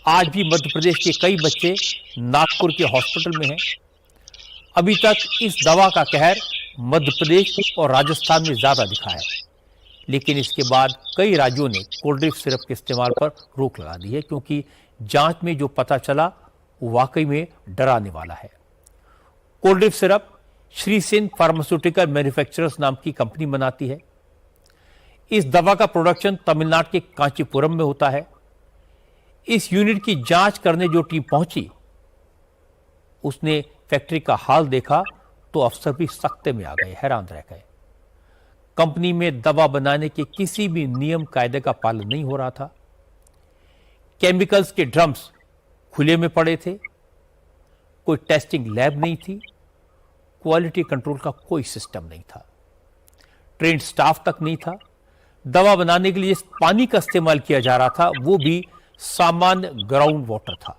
आज भी मध्य प्रदेश के कई बच्चे नागपुर के हॉस्पिटल में हैं। अभी तक इस दवा का कहर मध्य प्रदेश और राजस्थान में ज्यादा दिखा है, लेकिन इसके बाद कई राज्यों ने कोल्ड ड्रिंक सिरप के इस्तेमाल पर रोक लगा दी है, क्योंकि जांच में जो पता चला वो वाकई में डराने वाला है। Cold drink syrup Shri Sen pharmaceutical manufacturers नाम की कंपनी बनाती है। इस दवा का प्रोडक्शन तमिलनाडु के कांचीपुरम में होता है। इस यूनिट की जांच करने जो टीम पहुंची, उसने फैक्ट्री का हाल देखा तो अफसर भी सख्ते में आ गए, हैरान रह गए। कंपनी में दवा बनाने के किसी भी नियम कायदे का पालन नहीं हो रहा था। केमिकल्स के ड्रम्स खुले में पड़े थे, कोई टेस्टिंग लैब नहीं थी, क्वालिटी कंट्रोल का कोई सिस्टम नहीं था, ट्रेन्ड स्टाफ तक नहीं था। दवा बनाने के लिए जिस पानी का इस्तेमाल किया जा रहा था वो भी सामान्य ग्राउंड वाटर था।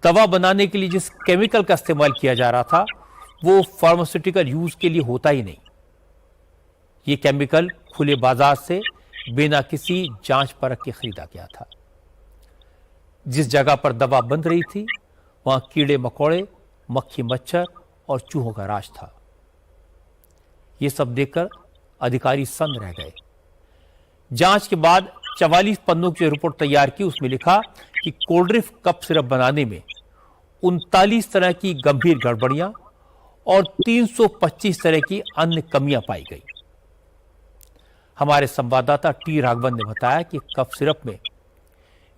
दवा बनाने के लिए जिस केमिकल का इस्तेमाल किया जा रहा था वो फार्मास्यूटिकल यूज के लिए होता ही नहीं। ये केमिकल खुले बाजार से बिना किसी जांच परख के खरीदा गया था। जिस जगह पर दवा बन रही थी वहां कीड़े मकोड़े, मक्खी मच्छर और चूहों का राज था। यह सब देखकर अधिकारी सन्न रह गए। जांच के बाद 44 पन्नों की रिपोर्ट तैयार की। उसमें लिखा कि कोल्ड ड्रिंक कप सिरप बनाने में 39 तरह की गंभीर गड़बड़ियां और 325 तरह की अन्य कमियां पाई गई। हमारे संवाददाता टी राघवन ने बताया कि कप सिरप में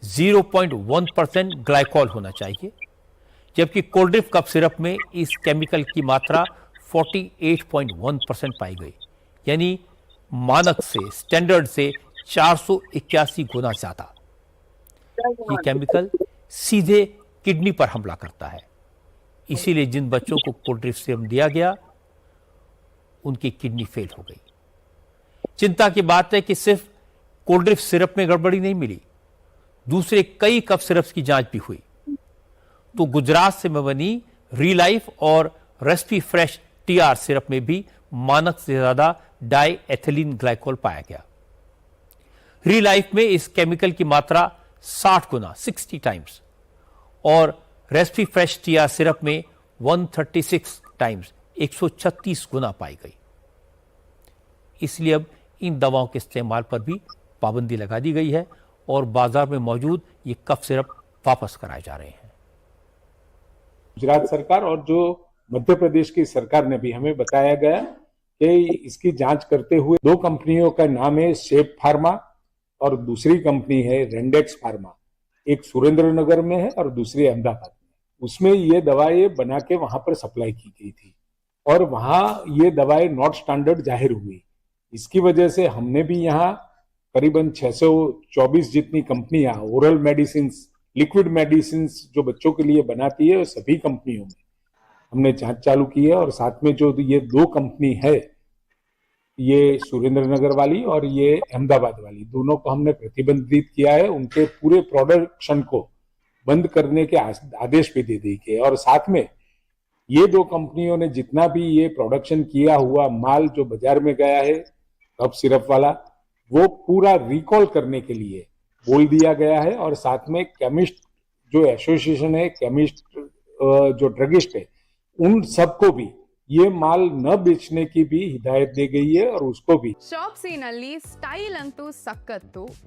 0.1% ग्लाइकॉल होना चाहिए, जबकि कोल्ड ड्रिंक कप सिरप में इस केमिकल की मात्रा 48.1% पाई गई, यानी मानक से, स्टैंडर्ड से 481 गुना ज्यादा। ये केमिकल सीधे किडनी पर हमला करता है। इसीलिए जिन बच्चों को कोल्ड ड्रिंक सिरप दिया गया उनकी किडनी फेल हो गई। चिंता की बात है कि सिर्फ कोल्ड ड्रिंक सिरप में गड़बड़ी नहीं मिली, दूसरे कई कप सिरप्स की जांच भी हुई। तो गुजरात से बनी रीलाइफ और रेस्पी फ्रेश टीआर सिरप में भी मानक से ज्यादा डाई एथिलीन ग्लाइकोल पाया गया। रीलाइफ में इस केमिकल की मात्रा 60 गुना 60 टाइम्स और रेस्पी फ्रेश टीआर सिरप में 136 टाइम्स 136 गुना पाई गई। इसलिए अब इन दवाओं के इस्तेमाल पर भी पाबंदी लगा दी गई है और बाजार में मौजूद ये कफ सिरप वापस कराए जा रहे हैं। गुजरात सरकार और जो मध्य प्रदेश की सरकार ने भी हमें बताया गया कि इसकी जांच करते हुए 2 कंपनियों का नाम है शेप फार्मा और दूसरी कंपनी है रेंडेक्स फार्मा। एक सुरेंद्रनगर में है और दूसरी अहमदाबाद में। उसमें ये दवाएं बना के वहां पर सप्लाई की गई थी और वहां ये दवाएं नॉट स्टैंडर्ड जाहिर हुई। इसकी वजह से हमने भी यहाँ करीबन 624 जितनी कंपनियां ओरल मेडिसिन, लिक्विड मेडिसिन जो बच्चों के लिए बनाती है, सभी कंपनियों में हमने जांच चालू की है। और साथ में जो ये 2 कंपनी है, ये सुरेंद्रनगर वाली और ये अहमदाबाद वाली, दोनों को हमने प्रतिबंधित किया है। उनके पूरे प्रोडक्शन को बंद करने के आदेश भी दे दिए। और साथ में ये 2 कंपनियों ने जितना भी ये प्रोडक्शन किया हुआ माल जो बाजार में गया है कप सिरप वाला, वो पूरा रिकॉल करने के लिए बोल दिया गया है। और साथ में केमिस्ट जो एसोसिएशन है, केमिस्ट जो ड्रगिस्ट है, उन सबको भी ये माल न बेचने की भी हिदायत दी गई है और उसको भी। ಶಾಪ್ಸಿನಲ್ಲಿ ಸ್ಟೈಲ್ ಅಂತೂ ಸಕ್ಕತ್ತು,